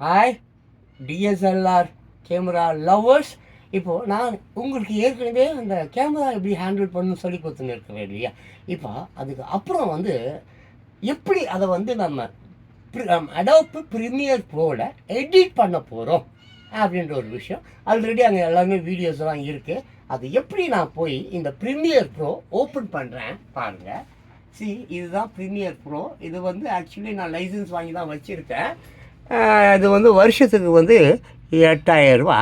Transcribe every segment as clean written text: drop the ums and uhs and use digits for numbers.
Hi DSLR camera lovers. இப்போது நான் உங்களுக்கு ஏற்கனவே அந்த கேமரா எப்படி ஹேண்டில் பண்ணணும்னு சொல்லி கொடுத்துன்னு இருக்கிறேன் இல்லையா. இப்போ அதுக்கு அப்புறம் எப்படி அதை நம்ம அடோப் ப்ரீமியர் ப்ரோவில் எடிட் பண்ண போகிறோம் அப்படின்ற ஒரு விஷயம். ஆல்ரெடி அங்கே எல்லாமே வீடியோஸ்லாம் இருக்குது. அது எப்படி நான் போய் இந்த ப்ரீமியர் ப்ரோ ஓப்பன் பண்ணுறேன் பாருங்கள். இதுதான் ப்ரீமியர் ப்ரோ. இது ஆக்சுவலி நான் லைசன்ஸ் வாங்கி தான் வச்சுருக்கேன். இது வருஷத்துக்கு 8,000 ரூபா.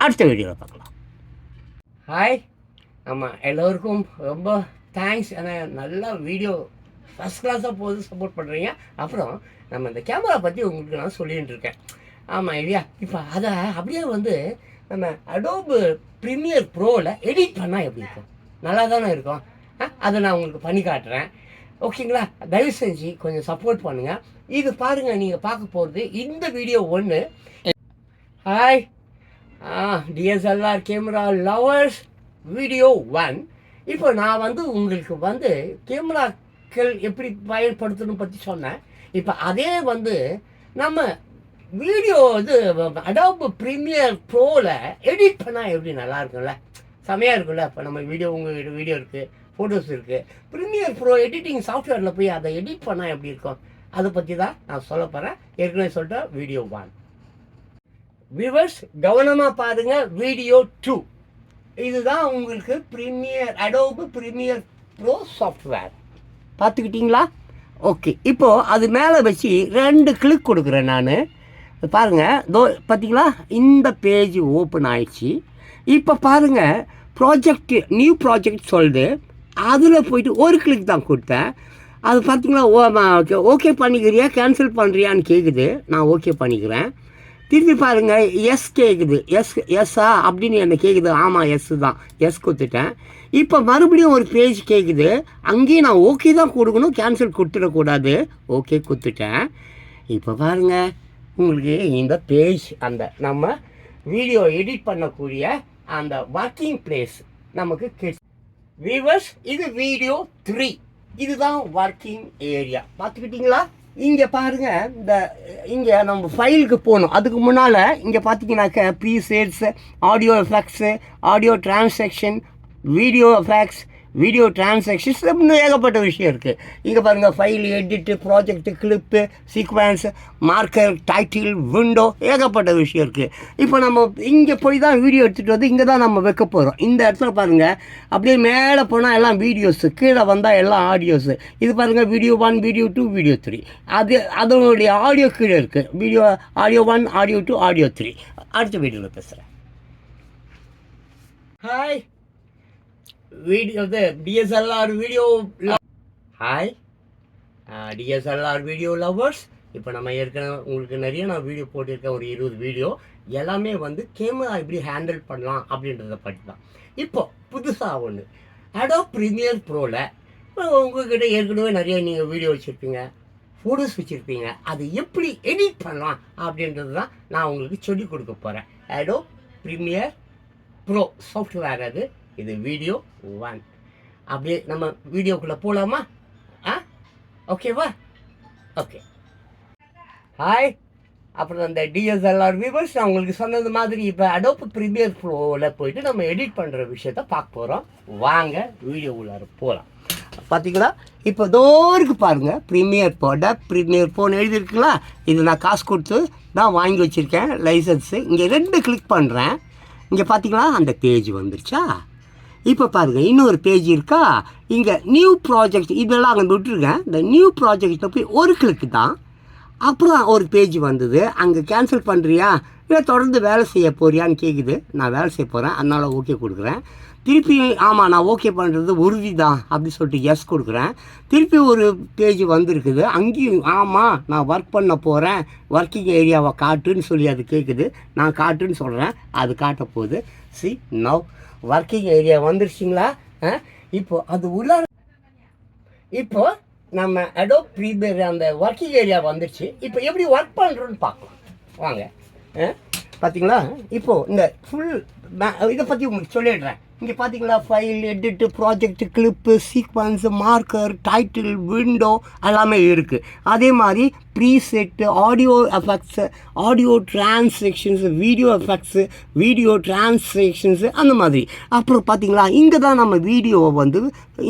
அடுத்த வீடியோவில் பார்க்கலாம். ஹாய், ஆமாம், எல்லோருக்கும் ரொம்ப தேங்க்ஸ். ஆனால் நல்லா வீடியோ ஃபஸ்ட் கிளாஸாக போது சப்போர்ட் பண்ணுறீங்க. அப்புறம் நம்ம இந்த கேமரா பற்றி உங்களுக்கு நான் சொல்லிகிட்டு இருக்கேன். ஆமாம் இல்லையா. இப்போ அதை அப்படியே நம்ம அடோப் ப்ரீமியர் ப்ரோவில் எடிட் பண்ணால் எப்படி இருக்கும்? நல்லா தானே இருக்கும். அதை நான் உங்களுக்கு பண்ணி காட்டுறேன். ஓகேங்களா? தயவு செஞ்சு கொஞ்சம் சப்போர்ட் பண்ணுங்கள். இது பாருங்கள், நீங்கள் பார்க்க போகிறது இந்த video 1. Hi, DSLR camera lovers video 1. இப்போ நான் உங்களுக்கு கேமராக்கள் எப்படி பயன்படுத்தணும் பற்றி சொன்னேன். இப்போ அதே நம்ம வீடியோ அடோப் ப்ரீமியர் ப்ரோவில் எடிட் பண்ணால் எப்படி நல்லா இருக்கும்ல, செமையாக இருக்கும்ல. இப்போ நம்ம உங்கள் வீடியோ இருக்குது, ஃபோட்டோஸ் இருக்குது. ப்ரீமியர் ப்ரோ எடிட்டிங் சாஃப்ட்வேரில் போய் அதை எடிட் பண்ணால் எப்படி இருக்கும், அதை பற்றி தான் நான் சொல்ல போகிறேன். ஏற்கனவே சொல்லிட்டேன் வீடியோ 1. வியூவர்ஸ் கவனமாக பாருங்கள். வீடியோ 2 இதுதான் உங்களுக்கு அடோப் ப்ரீமியர் ப்ரோ சாஃப்ட்வேர். பார்த்துக்கிட்டிங்களா? ஓகே, இப்போது அது மேலே வச்சு 2 கிளிக் கொடுக்குறேன் நான். பாருங்கள், பார்த்தீங்களா, இந்த பேஜ் ஓப்பன் ஆயிடுச்சு. இப்போ பாருங்கள், நியூ ப்ராஜெக்ட் சொல்லுது. அதில் போயிட்டு ஒரு கிளிக் தான் கொடுத்தேன். அது பார்த்தீங்களா, ஓகே பண்ணிக்கிறியா கேன்சல் பண்ணுறியான்னு கேட்குது. நான் ஓகே பண்ணிக்கிறேன். திருப்பி பாருங்கள், எஸ் கேட்குது. எஸ்ஸா அப்படின்னு என்ன கேட்குது. ஆமாம், எஸ் தான். எஸ் கொடுத்துட்டேன். இப்போ மறுபடியும் ஒரு பேஜ் கேட்குது. அங்கேயும் நான் ஓகே தான் கொடுக்கணும், கேன்சல் கொடுத்துடக்கூடாது. ஓகே கொடுத்துட்டேன். இப்போ பாருங்கள், உங்களுக்கு இந்த பேஜ் நம்ம வீடியோ எடிட் பண்ணக்கூடிய அந்த ஒர்க்கிங் பிளேஸ் நமக்கு வியூவர்ஸ். இது வீடியோ 3. இதுதான் ஒர்க்கிங் ஏரியா. பார்த்துக்கிட்டிங்களா? இங்கே பாருங்கள், இங்கே நம்ம ஃபைலுக்கு போகணும். அதுக்கு முன்னால் இங்கே பார்த்தீங்கன்னாக்க presets, audio effects, audio transaction, video effects, video transactions, இன்னும் ஏகப்பட்ட விஷயம் இருக்குது. இங்கே பாருங்கள், file edit, project, clip, sequence, marker, title, window, ஏகப்பட்ட விஷயம் இருக்குது. இப்போ நம்ம இங்கே போய் தான் வீடியோ எடுத்துகிட்டு இங்கே தான் நம்ம வைக்க போகிறோம். இந்த இடத்துல பாருங்கள், அப்படியே மேலே போனால் எல்லாம் வீடியோஸு, கீழே வந்தால் எல்லாம் ஆடியோஸு. இது பாருங்கள், வீடியோ 1, வீடியோ 2, வீடியோ 3. அதனுடைய ஆடியோ கீழே இருக்குது. Audio 1, audio 2, audio 3. அடுத்த வீடியோவில் பேசுகிறேன். Hi, video DSLR video. Hi, DSLR video lovers. இப்போ நம்ம ஏற்கனவே உங்களுக்கு நிறைய நான் வீடியோ போட்டிருக்கேன், ஒரு 20 வீடியோ. எல்லாமே கேமரா எப்படி ஹேண்டில் பண்ணலாம் அப்படின்றத பற்றி தான். இப்போ புதுசாக ஒன்று அடோப் ப்ரீமியர் ப்ரோவில் உங்கள்கிட்ட ஏற்கனவே நிறைய நீங்கள் வீடியோ வச்சுருப்பீங்க, ஃபோட்டோஸ் வச்சுருப்பீங்க. அது எப்படி எடிட் பண்ணலாம் அப்படின்றது தான் நான் உங்களுக்கு சொல்லிக் கொடுக்க போகிறேன். அடோப் ப்ரீமியர் ப்ரோ சாஃப்ட்வேர் இது வீடியோ 1. அப்படியே நம்ம வீடியோக்குள்ளே போகலாமா? ஓகேவா? ஓகே. ஹாய், அப்புறம் அந்த டிஎஸ்எல்ஆர் வியூவர்ஸ், நான் உங்களுக்கு சொன்னது மாதிரி இப்போ அடோப் ப்ரீமியர் ப்ரோவில் போயிட்டு நம்ம எடிட் பண்ணுற விஷயத்த பார்க்க போகிறோம். வாங்க வீடியோ உள்ளார போகலாம். பார்த்தீங்களா, இப்போ தோருக்கு பாருங்கள், ப்ரீமியர் ப்ரோன்னு எழுதியிருக்குங்களா. இது நான் காசு கொடுத்து தான் வாங்கி வச்சுருக்கேன், லைசன்ஸு. இங்கே 2 கிளிக் பண்ணுறேன். இங்கே பார்த்தீங்களா, அந்த பேஜ் வந்துருச்சா. இப்போ பாருங்கள், இன்னொரு பேஜ் இருக்கா. இங்கே நியூ ப்ராஜெக்ட், இதெல்லாம் அங்கே விட்டுருக்கேன். இந்த நியூ ப்ராஜெக்டில் போய் ஒரு கிளிக்கு தான். அப்புறம் ஒரு பேஜ் வந்தது. அங்கே கேன்சல் பண்ணுறியா இல்லை தொடர்ந்து வேலை செய்ய போறியான்னு கேட்குது. நான் வேலை செய்ய போகிறேன், அதனால் ஓகே கொடுக்குறேன். திருப்பி ஆமாம் நான் ஓகே பண்ணுறது உறுதி தான் அப்படி சொல்லிட்டு எஸ் கொடுக்குறேன். திருப்பி ஒரு பேஜ் வந்திருக்குது. அங்கேயும் ஆமாம் நான் ஒர்க் பண்ண போகிறேன், ஒர்க்கிங் ஏரியாவை காட்டுன்னு சொல்லி அது கேட்குது. நான் காட்டுன்னு சொல்கிறேன், அது காட்ட போகுது. நவ் ஒர்க்கிங் ஏரியா வந்துருச்சிங்களா. இப்போது அது உள்ள இப்போ நம்ம அடோப் ப்ரீமியர் அந்த ஒர்க்கிங் ஏரியா வந்துடுச்சு. இப்போ எப்படி ஒர்க் பண்ணுறோன்னு பார்க்கலாம் வாங்க. பார்த்தீங்களா, இப்போது இந்த ஃபுல் இதை பற்றி உங்களுக்கு சொல்லிடுறேன். இங்கே பார்த்தீங்களா file, edit, project, clip, sequence, marker, title, window எல்லாமே இருக்குது. அதே மாதிரி preset, audio effects, audio translations, video effects, video translations அந்த மாதிரி. அப்புறம் பார்த்தீங்களா இங்கே தான் நம்ம வீடியோவை வந்து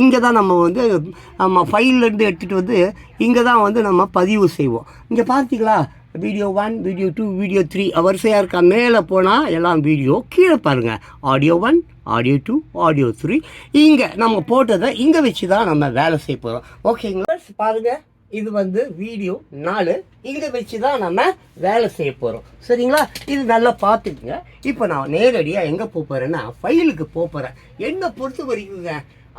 இங்கே தான் நம்ம ஃபைல்லேருந்து எடுத்துகிட்டு வந்து இங்கே தான் நம்ம பதிவு செய்வோம். இங்கே பார்த்தீங்களா வீடியோ 1, வீடியோ 2, வீடியோ 3 வரிசையாக இருக்கா. மேலே போனால் எல்லாம் வீடியோ, கீழே பாருங்கள் ஆடியோ 1, ஆடியோ 2, ஆடியோ 3. இங்கே நம்ம போட்டதை இங்கே வச்சு தான் நம்ம வேலை செய்ய போகிறோம். ஓகேங்களா, பாருங்கள் இது வீடியோ 4 இங்கே வச்சு தான் நம்ம வேலை செய்ய போகிறோம். சரிங்களா, இது நல்லா பார்த்துக்குங்க. இப்போ நான் நேரடியாக எங்கே போகிறேன்னா ஃபைலுக்கு போகிறேன். என்னை பொறுத்த வரைக்குங்க,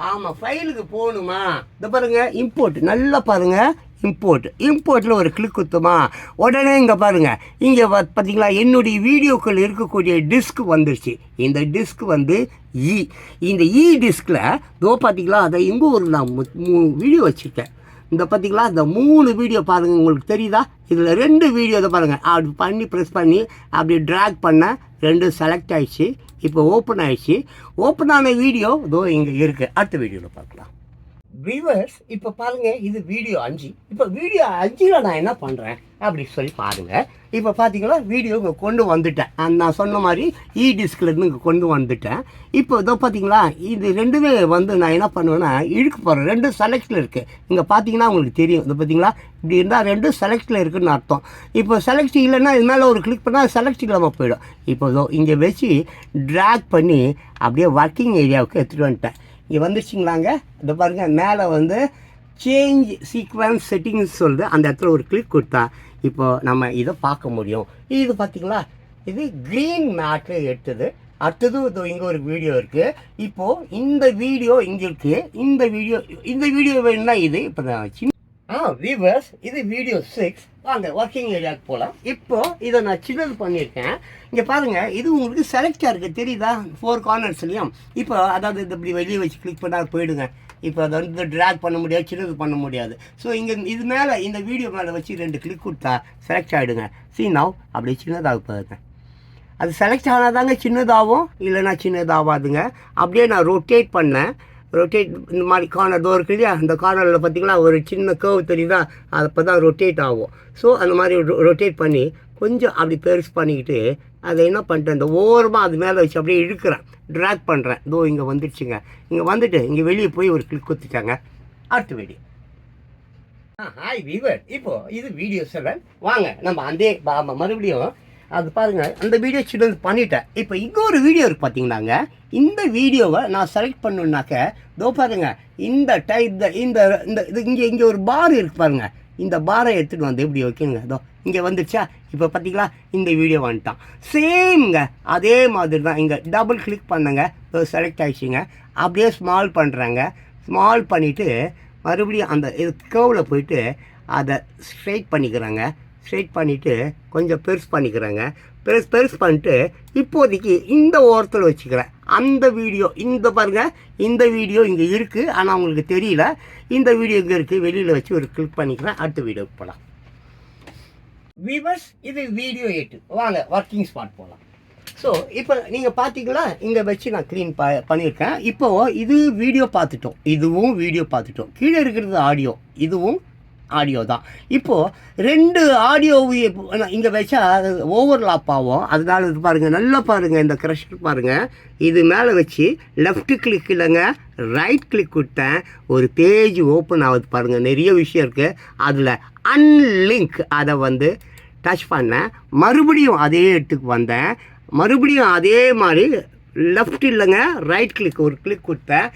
ஆமாம் ஃபைலுக்கு போகணுமா, இந்த பாருங்கள் இம்போர்ட், நல்லா பாருங்கள் இம்போர்ட்டில் ஒரு கிளிக் குத்துமா, உடனே இங்கே பாருங்கள், இங்கே பார்த்தீங்களா என்னுடைய வீடியோக்கள் இருக்கக்கூடிய டிஸ்க் வந்துருச்சு. இந்த டிஸ்க் இந்த டிஸ்கில் பார்த்தீங்களா அதை இங்கே ஒரு நான் 3 வீடியோ வச்சுருக்கேன். இந்த பார்த்தீங்களா இந்த 3 வீடியோ பாருங்கள், உங்களுக்கு தெரியுதா? இதில் 2 வீடியோ இதை பாருங்கள், அப்படி பண்ணி ப்ரெஸ் பண்ணி அப்படி ட்ராக் பண்ண 2 செலக்ட் ஆகிடுச்சு. இப்போ ஓப்பன் ஆகிடுச்சு. ஓப்பன் ஆன வீடியோ இங்கே இருக்குது. அடுத்த வீடியோவில் பார்க்கலாம். வியூவர்ஸ் இப்போ பாருங்கள், இது வீடியோ 5. இப்போ வீடியோ 5ல் நான் என்ன பண்ணுறேன் அப்படி சொல்லி பாருங்கள். இப்போ பார்த்தீங்களா வீடியோ இங்கே கொண்டு வந்துட்டேன். நான் சொன்ன மாதிரி டிஸ்க்லேருந்து இங்கே கொண்டு வந்துட்டேன். இப்போ பார்த்தீங்களா இது 2மே நான் என்ன பண்ணுவேன்னா இழுக்க போகிறேன். 2 செலக்டில் இருக்குது. இங்கே பார்த்தீங்கன்னா உங்களுக்கு தெரியும். இது பார்த்தீங்களா இப்படி இருந்தால் 2 செலக்டில் இருக்குதுன்னு அர்த்தம். இப்போ செலக்ட் இல்லைன்னா இது மேலே ஒரு கிளிக் பண்ணால் செலக்ட் இல்லாமல் போயிடும். இப்போ இங்கே வச்சு ட்ராக் பண்ணி அப்படியே ஒர்க்கிங் ஏரியாவுக்கு எடுத்துகிட்டு வந்துட்டேன். இங்கே வந்துருச்சிங்களாங்க, இதை பாருங்கள் மேலே சேஞ்ச் சீக்வன்ஸ் செட்டிங்ஸ் சொல்லுது. அந்த இடத்துல ஒரு கிளிக் கொடுத்தா இப்போ நம்ம இதை பார்க்க முடியும். இது பார்த்திங்களா, இது க்ரீன் மேட்டில் எடுத்தது. அடுத்தது இங்கே ஒரு வீடியோ இருக்குது. இப்போது இந்த வீடியோ இங்கே இருக்குது. இந்த வீடியோ வேணும்னா இது இப்போ நான் சின்ன வியூவர்ஸ் இது வீடியோ 6. வாங்க ஒர்க்கிங் ஏரியாவுக்கு போகலாம். இப்போது இதை நான் சின்னது பண்ணியிருக்கேன். இங்கே பாருங்கள், இது உங்களுக்கு செலக்டாக இருக்குது தெரியுதா 4 கார்னர்ஸ்லையும். இப்போ அதாவது இது இப்படி வெளியே வச்சு கிளிக் பண்ணால் போயிடுங்க. இப்போ அதை ட்ராக் பண்ண முடியாது, சின்னது பண்ண முடியாது. ஸோ இங்கே இது மேலே இந்த வீடியோ மேலே வச்சு 2 கிளிக் கொடுத்தா செலக்ட் ஆகிடுங்க. நவ் அப்படியே சின்னதாக பாருங்க. அது செலக்ட் ஆனால் தாங்க சின்னதாகும், இல்லைன்னா சின்னதாகாதுங்க. அப்படியே நான் ரொட்டேட் பண்ணேன். ரொட்டேட் இந்த மாதிரி கார்னர் இருக்கு இல்லையா, அந்த கார்னரில் பார்த்திங்களா ஒரு சின்ன கர்வ் தெரியுதா, அப்போ தான் ரொட்டேட் ஆகும். ஸோ அந்த மாதிரி ரொட்டேட் பண்ணி கொஞ்சம் அப்படி பெருசு பண்ணிக்கிட்டு அதை என்ன பண்ணிட்டேன், இந்த ஓரமாக அது மேலே வச்சு அப்படியே இழுக்கிறேன், ட்ராக் பண்ணுறேன். இங்கே வந்துடுச்சுங்க. இங்கே வந்துட்டு இங்கே வெளியே போய் ஒரு கிளிக் கொடுத்துட்டாங்க. அடுத்த வீடியோ. ஹாய் வீவர், இப்போது இது வீடியோ 7. வாங்க நம்ம மறுபடியும் அது பாருங்கள், அந்த வீடியோ சின்னது பண்ணிட்டேன். இப்போ இங்கே ஒரு வீடியோ இருக்குது பார்த்தீங்கன்னாங்க. இந்த வீடியோவை நான் செலக்ட் பண்ணணுன்னாக்க பாருங்கள், இந்த டைப் இந்த இது இங்கே ஒரு பார் இருக்குது பாருங்கள். இந்த பாரை எடுத்துகிட்டு வந்து எப்படி வைக்கணுங்க, இங்கே வந்துடுச்சா. இப்போ பார்த்தீங்களா இந்த வீடியோ வந்துட்டான். சேம்ங்க அதே மாதிரி தான். இங்கே டபுள் கிளிக் பண்ணுங்க, செலக்ட் ஆகிடுச்சிங்க. அப்படியே ஸ்மால் பண்ணுறாங்க. ஸ்மால் பண்ணிவிட்டு மறுபடியும் அந்த இது கர்வில் போயிட்டு அதை ஸ்ட்ரைட் பண்ணிக்கிறாங்க. ஸ்ட்ரைட் பண்ணிவிட்டு கொஞ்சம் பெருசு பண்ணிக்கிறாங்க. பெருசு பண்ணிட்டு இப்போதைக்கு இந்த ஓரத்தில் வச்சுக்கிறேன். அந்த வீடியோ இந்த பாருங்கள், இந்த வீடியோ இங்கே இருக்குது, ஆனால் உங்களுக்கு தெரியல. இந்த வீடியோ இங்கே இருக்குது, வெளியில் வச்சு ஒரு கிளிக் பண்ணிக்கிறேன். அடுத்த வீடியோக்கு போகலாம். வியூவர்ஸ் இது வீடியோ 8. வாங்க ஒர்க்கிங் ஸ்பாட் போகலாம். ஸோ இப்போ நீங்கள் பார்த்தீங்களா, இங்கே வச்சு நான் க்ளீன் பண்ணியிருக்கேன். இப்போது இது வீடியோ பார்த்துட்டோம், இதுவும் வீடியோ பார்த்துட்டோம். கீழே இருக்கிறது ஆடியோ, இதுவும் ஆடியோ தான். இப்போது 2 ஆடியோவும் இங்கே வச்சா ஓவர்லாப் ஆகும். அதனால இது பாருங்கள், நல்லா பாருங்கள், இந்த க்ரஷர் பாருங்கள். இது மேலே வச்சு லெஃப்ட் கிளிக் இல்லைங்க ரைட் கிளிக் கொடுத்தேன். ஒரு பேஜ் ஓப்பன் ஆகுது பாருங்கள். நிறைய விஷயம் இருக்குது அதில். அன்லிங்க் அதை டச் பண்ணேன். மறுபடியும் அதே இடத்துக்கு வந்தேன். மறுபடியும் அதே மாதிரி லெஃப்ட் இல்லைங்க ரைட் கிளிக் ஒரு கிளிக் கொடுத்தேன்.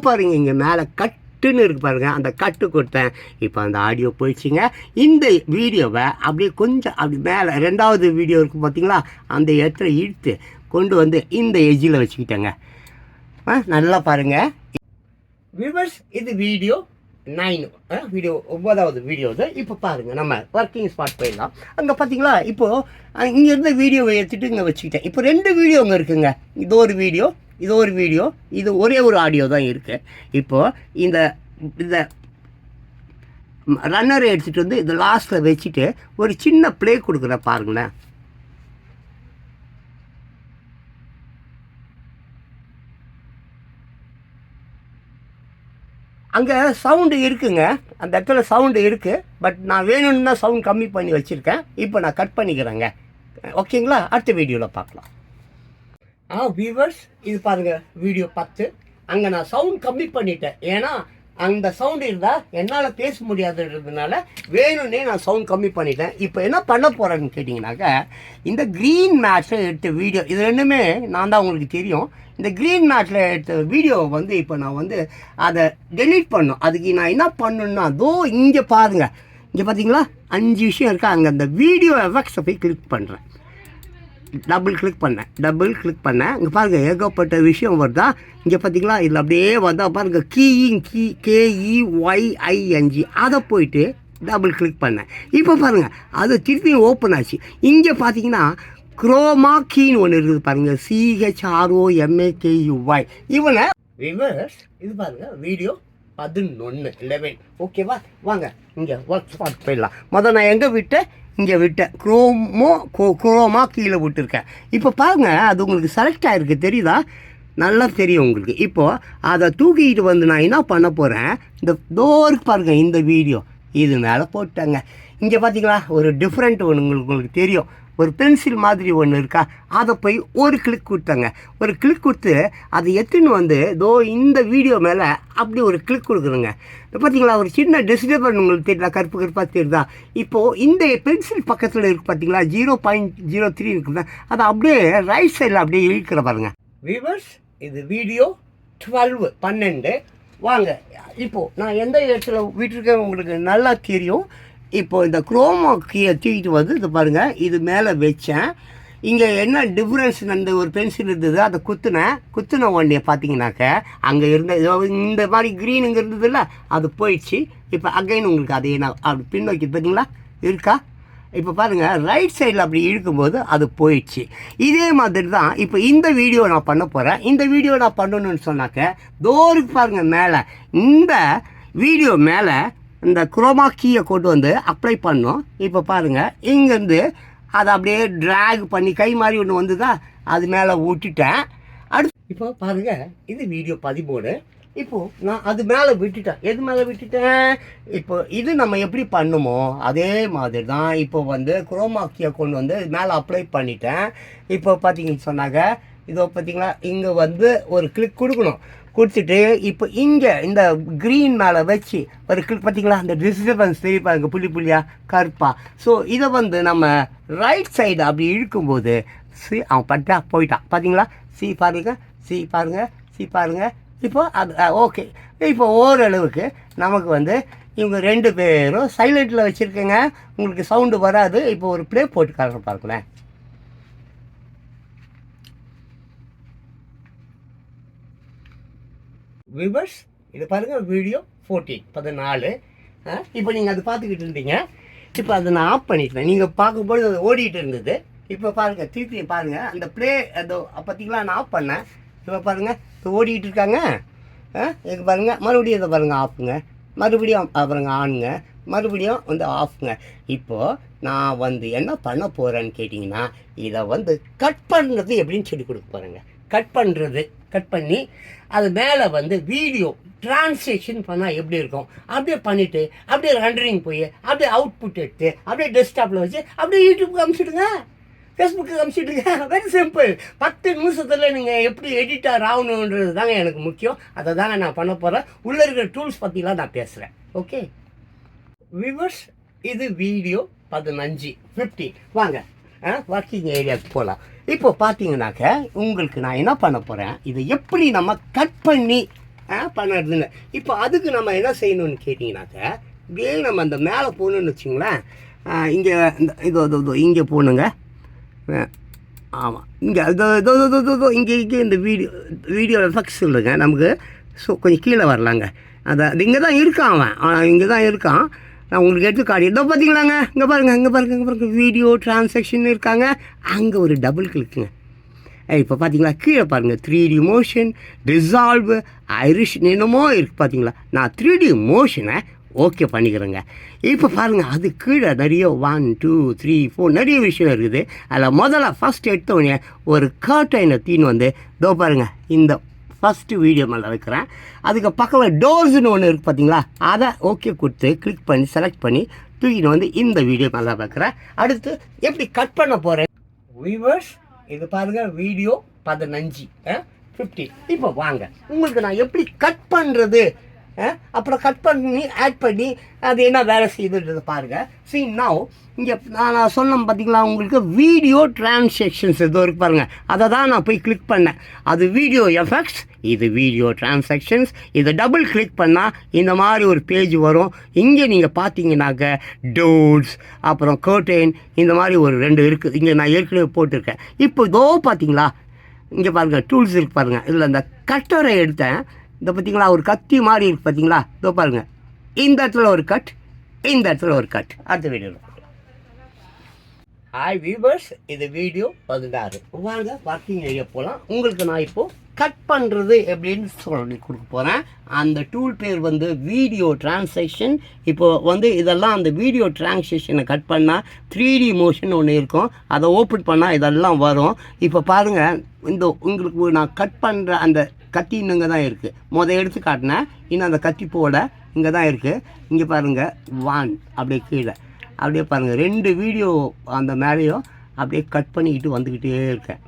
பாருங்க இங்கே மேலே கட்டுன்னு இருக்கு பாருங்கள், அந்த கட்டு கொடுத்தேன். இப்போ அந்த ஆடியோ போயிடுச்சிங்க. இந்த வீடியோவை அப்படியே கொஞ்சம் அப்படி மேலே 2வது வீடியோ இருக்குது பார்த்தீங்களா, அந்த இடத்துல இழுத்து கொண்டு வந்து இந்த எஜ்ஜில் வச்சுக்கிட்டேங்க. நல்லா பாருங்கள் வியூவர்ஸ், இது வீடியோ 9, வீடியோ 9வது வீடியோ இது. இப்போ பாருங்கள், நம்ம ஒர்க்கிங் ஸ்பாட் போயிடலாம். அங்கே பார்த்தீங்களா, இப்போது இங்கே இருந்த வீடியோவை எடுத்துகிட்டு இங்கே வச்சுக்கிட்டேன். இப்போ 2 வீடியோ இங்கே இருக்குங்க. இது ஒரு வீடியோ, இது ஒரே ஒரு ஆடியோ தான் இருக்குது. இப்போது இந்த ரன்னரை எடுத்துகிட்டு வந்து இந்த லாஸ்ட்டில் வச்சுட்டு ஒரு சின்ன ப்ளே கொடுக்குறேன் பாருங்களேன். அங்கே சவுண்டு இருக்குங்க, அந்த இடத்துல சவுண்டு இருக்குது. பட் நான் வேணும்னு தான் சவுண்ட் கம்மி பண்ணி வச்சுருக்கேன். இப்போ நான் கட் பண்ணிக்கிறேங்க. ஓகேங்களா, அடுத்த வீடியோவில் பார்க்கலாம். வியூவர்ஸ், இது பாருங்கள் வீடியோ 10. அங்கே நான் சவுண்ட் கம்மி பண்ணிட்டேன். ஏன்னா அந்த சவுண்டு இருந்தால் என்னால் பேச முடியாதுன்றதுனால வேணும்னே நான் சவுண்ட் கம்மி பண்ணிட்டேன். இப்போ என்ன பண்ண போகிறேன்னு கேட்டிங்கனாக்கா, இந்த க்ரீன் மேட்டில் எடுத்த வீடியோ, இது ரெண்டுமே நான் தான் உங்களுக்கு தெரியும். இந்த க்ரீன் மேட்டில் எடுத்த வீடியோவை வந்து இப்போ நான் வந்து அதை டெலீட் பண்ணணும். அதுக்கு நான் என்ன பண்ணணுன்னா, அதோ இங்கே பாருங்கள், இங்கே பார்த்தீங்களா 5 விஷயம் இருக்கா. அங்கே அந்த வீடியோ எஃபெக்ட்ஸை போய் கிளிக் பண்ணுறேன். டபுள் கிளிக் பண்ணேன். இங்கே பாருங்கள் ஏகப்பட்ட விஷயம் வருதா. இங்கே பார்த்தீங்களா, இதில் அப்படியே வந்தால் பாருங்கள் KEYING, அதை போயிட்டு டபுள் கிளிக் பண்ணேன். இப்போ பாருங்கள் அது திருப்பி ஓப்பன் ஆச்சு. இங்கே பார்த்தீங்கன்னா குரோமா கீன்னு ஒன்று இருக்குது பாருங்கள், CHROMAKUY. இவனை ரிவர்ஸ், இது பாருங்கள் வீடியோ 11 ஓகேவா. வாங்க இங்கே ஒர்க் ஸ்பாட் போயிடலாம். முதல் நான் எங்கே விட்டேன், இங்கே விட்டேன், குரோமா கீழே விட்டுருக்கேன். இப்போ பாருங்கள் அது உங்களுக்கு செலக்ட் ஆகிருக்கு, தெரியுதா, நல்லா தெரியும் உங்களுக்கு. இப்போது அதை தூக்கிட்டு வந்து நான் என்ன பண்ண போகிறேன், இந்த டோருக்கு பாருங்கள் இந்த வீடியோ இது மேலே போட்டாங்க. இங்கே பார்த்தீங்களா ஒரு டிஃப்ரெண்ட் ஒன்று உங்களுக்கு தெரியும், ஒரு பென்சில் மாதிரி ஒன்று இருக்கா. அதை போய் ஒரு கிளிக் கொடுத்தாங்க. ஒரு கிளிக் கொடுத்து அதை எடுத்துன்னு வந்து இந்த வீடியோ மேலே அப்படி ஒரு கிளிக் கொடுக்குறேங்க. பார்த்தீங்களா ஒரு சின்ன டிஸ்டர்பன் உங்களுக்கு தெரியல, கருப்பு கருப்பாக தெரியுதா. இப்போது இந்த பென்சில் பக்கத்தில் இருக்குது பார்த்தீங்களா 0.03 இருக்குல்ல, அதை அப்படியே ரைட் சைடில் அப்படியே இழுக்கிற பாருங்கள். வியூவர்ஸ், இது வீடியோ 12 வாங்க. இப்போது நான் எந்த இடத்துல விட்டுருக்கேன் உங்களுக்கு நல்லா தெரியும். இப்போது இந்த குரோமா கீயை தூக்கிட்டு வந்து இது பாருங்கள் இது மேலே வச்சேன். இங்கே என்ன டிஃப்ரென்ஸ், அந்த ஒரு பென்சில் இருந்தது அதை குத்துன உடனே பார்த்தீங்கன்னாக்க அங்கே இருந்த இந்த மாதிரி க்ரீன் இங்கே இருந்ததுல்ல அது போயிடுச்சு. இப்போ அகைன் உங்களுக்கு அதே நான் அப்படி பின்னோக்கி பார்த்தீங்களா இருக்கா. இப்போ பாருங்கள் ரைட் சைடில் அப்படி இழுக்கும்போது அது போயிடுச்சு. இதே மாதிரி தான் இப்போ இந்த வீடியோ நான் பண்ண போகிறேன். இந்த வீடியோ நான் பண்ணணுன்னு சொன்னாக்க டோருக்கு பாருங்கள் மேலே இந்த வீடியோ மேலே இந்த குரோமா கீயை கொண்டு வந்து அப்ளை பண்ணோம். இப்போ பாருங்கள் இங்கேருந்து அதை அப்படியே ட்ராக் பண்ணி கை மாதிரி ஒன்று வந்துதா, அது மேலே விட்டுட்டேன். அடுத்து இப்போ பாருங்கள் இது வீடியோ 13. இப்போது நான் அது மேலே விட்டுட்டேன். எது மேலே விட்டுட்டேன், இப்போ இது நம்ம எப்படி பண்ணுமோ அதே மாதிரி தான் இப்போ வந்து குரோமா கீயை கொண்டு வந்து மேலே அப்ளை பண்ணிட்டேன். இப்போ பார்த்தீங்கன்னு சொன்னாங்க இதோ பார்த்தீங்களா இங்கே வந்து ஒரு கிளிக் கொடுக்கணும். கொடுத்துட்டு இப்போ இங்கே இந்த க்ரீன் மேலே வச்சு ஒரு கிளிக் பார்த்தீங்களா, அந்த டிஸ்டர்பன்ஸ் தெரியுப்பா இங்கே புள்ளியாக கருப்பா. ஸோ இதை வந்து நம்ம ரைட் சைடு அப்படி இழுக்கும்போது அவன் போயிட்டான் பார்த்தீங்களா. சி பாருங்கள். இப்போ அது ஓகே. இப்போ ஓரளவுக்கு நமக்கு வந்து இவங்க 2 பேரும் சைலண்ட்டில் வச்சுருக்கேங்க, உங்களுக்கு சவுண்டு வராது. இப்போ ஒரு ப்ளே போட்டு காட்டுற பார்க்கலாம். வியூவர்ஸ், இது பாருங்கள் வீடியோ 14. இப்போ நீங்கள் அது பார்த்துக்கிட்டு இருந்தீங்க. இப்போ அதை நான் ஆஃப் பண்ணிட்டேன். நீங்கள் பார்க்கும்போது அது ஓடிட்டு இருந்தது. இப்போ பாருங்கள் திருப்பி பாருங்கள் அந்த ப்ளே அதோ பார்த்தீங்களா நான் ஆஃப் பண்ணேன். இப்போ பாருங்கள் இப்போ ஓடிக்கிட்டு இருக்காங்க. இது பாருங்கள் மறுபடியும் இதை பாருங்கள் ஆஃபுங்க, மறுபடியும் பாருங்கள் ஆனுங்க, மறுபடியும் வந்து ஆஃப்ங்க. இப்போது நான் வந்து என்ன பண்ண போகிறேன்னு கேட்டிங்கன்னா, இதை வந்து கட் பண்ணுறது எப்படின்னு சொல்லி கொடுக்க போகிறேங்க. கட் பண்ணி அது மேலே வந்து வீடியோ ட்ரான்ஸ்லேஷன் பண்ணால் எப்படி இருக்கும் அப்படியே பண்ணிவிட்டு அப்படியே ரெண்டரிங் போய் அப்படியே அவுட்புட் எடுத்து அப்படியே டெஸ்க்டாப்பில் வச்சு அப்படியே யூடியூப்புக்கு அனுப்பிச்சிடுங்க, ஃபேஸ்புக்கு அனுப்பிச்சிடுங்க. Very simple. 10 நிமிஷத்தில் நீங்கள் எப்படி எடிட்டர் ஆகணுன்றது தாங்க எனக்கு முக்கியம். அதை தாங்க நான் பண்ண போகிறேன். உள்ளே இருக்கிற டூல்ஸ் பற்றிலாம் நான் பேசுகிறேன். ஓகே வியூவர்ஸ், இது வீடியோ 15 வாங்க ஒர்க்கிங் ஏரியாவுக்கு போகலாம். இப்போ பார்த்தீங்கன்னாக்க உங்களுக்கு நான் என்ன பண்ண போகிறேன், இதை எப்படி நம்ம கட் பண்ணி பண்ணுறதுன்னு. இப்போ அதுக்கு நம்ம என்ன செய்யணும்னு கேட்டிங்கனாக்க, இப்படியே நம்ம அந்த மேலே போகணுன்னு வச்சுங்களேன். இங்கே இந்த இதோ இங்கே போகணுங்க. ஆமாம் இங்கே இதோ இங்கே இந்த வீடியோ எஃபெக்ட்ஸ் சொல்லுங்க நமக்கு. ஸோ கொஞ்சம் கீழே வரலாங்க. அது இங்கே தான் இருக்கான் அவன் இங்கே தான் இருக்கான். நான் உங்களுக்கு எடுத்து காட்டி இதோ பார்த்தீங்களாங்க. இங்கே பாருங்கள் வீடியோ ட்ரான்சாக்ஷன் இருக்காங்க. அங்கே ஒரு டபுள் கிளிக்குங்க. இப்போ பார்த்தீங்களா கீழே பாருங்கள் 3D மோஷன், டிசால்வ், ஐரிஷ் என்னமோ இருக்குது பார்த்தீங்களா. நான் 3D மோஷனை ஓகே பண்ணிக்கிறேங்க. இப்போ பாருங்கள் அது கீழே நிறைய 1 2 3 4 நிறைய விஷயம் இருக்குது. அதில் முதல்ல ஃபஸ்ட் எடுத்தோடனே ஒரு கர்டைனை தீன்னு வந்து இதோ பாருங்கள் இந்த ஃபஸ்ட்டு வீடியோ மேலே வைக்கிறேன். அதுக்கு பக்கத்தில் டோர்ஸ்னு ஒன்று இருக்குது பார்த்தீங்களா, அதை ஓகே கொடுத்து கிளிக் பண்ணி செலக்ட் பண்ணி தூக்கிட்டு வந்து இந்த வீடியோ மேலே வைக்கிறேன். அடுத்து எப்படி கட் பண்ண போகிறேன் வியூவர்ஸ், இது பாருங்கள் வீடியோ 15 50. இப்போ வாங்க உங்களுக்கு நான் எப்படி கட் பண்ணுறது, அப்புறம் கட் பண்ணி ஆட் பண்ணி அது என்ன வேலை செய்யுதுன்றதை பாருங்கள். see now இங்கே நான் சொன்னேன் பார்த்தீங்களா உங்களுக்கு வீடியோ டிரான்சாக்ஷன்ஸ் ஏதோ இருக்கு பாருங்கள், அதை தான் நான் போய் கிளிக் பண்ணேன். அது வீடியோ எஃபெக்ட்ஸ், இது வீடியோ டிரான்சாக்ஷன்ஸ். இதை டபுள் கிளிக் பண்ணால் இந்த மாதிரி ஒரு பேஜ் வரும். இங்கே நீங்கள் பார்த்தீங்கன்னாக்க டோர்ஸ் அப்புறம் கர்டைன் இந்த மாதிரி ஒரு 2 இருக்குது. இங்கே நான் ஏற்கனவே போட்டிருக்கேன். இப்போ இதோ பார்த்தீங்களா இங்கே பாருங்கள் டூல்ஸ் இருக்குது பாருங்கள், இதில் அந்த கட்டரை எடுத்தேன். இந்த பார்த்தீங்களா ஒரு கத்தி மாதிரி இருக்குது பார்த்தீங்களா, இதோ பாருங்கள் இந்த இடத்துல ஒரு கட், இந்த இடத்துல ஒரு கட். அடுத்த வீடியோவில் ஹாய் வியூவர்ஸ், இது வீடியோ 16. வாங்க ஒர்க்கிங் ஏரியா போகலாம். உங்களுக்கு நான் இப்போது கட் பண்ணுறது எப்படின்னு சொல்லி கொடுக்க போகிறேன். அந்த டூல் பேர் வந்து வீடியோ டிரான்சாக்ஷன். இப்போது வந்து இதெல்லாம் அந்த வீடியோ டிரான்சாக்ஷனை கட் பண்ணால் 3D மோஷன் ஒன்று இருக்கும், அதை ஓப்பன் பண்ணால் இதெல்லாம் வரும். இப்போ பாருங்கள் இந்த உங்களுக்கு நான் கட் பண்ணுற அந்த கத்தி இங்கே தான் இருக்குது. எடுத்து காட்டினேன், இன்னும் அந்த கத்தி போட இங்கே தான் இருக்குது. இங்கே பாருங்கள் 1 அப்படியே கீழே அப்படியே பாருங்கள் 2 வீடியோ அந்த மேலேயும் அப்படியே கட் பண்ணிக்கிட்டு வந்துக்கிட்டே இருக்கேன்.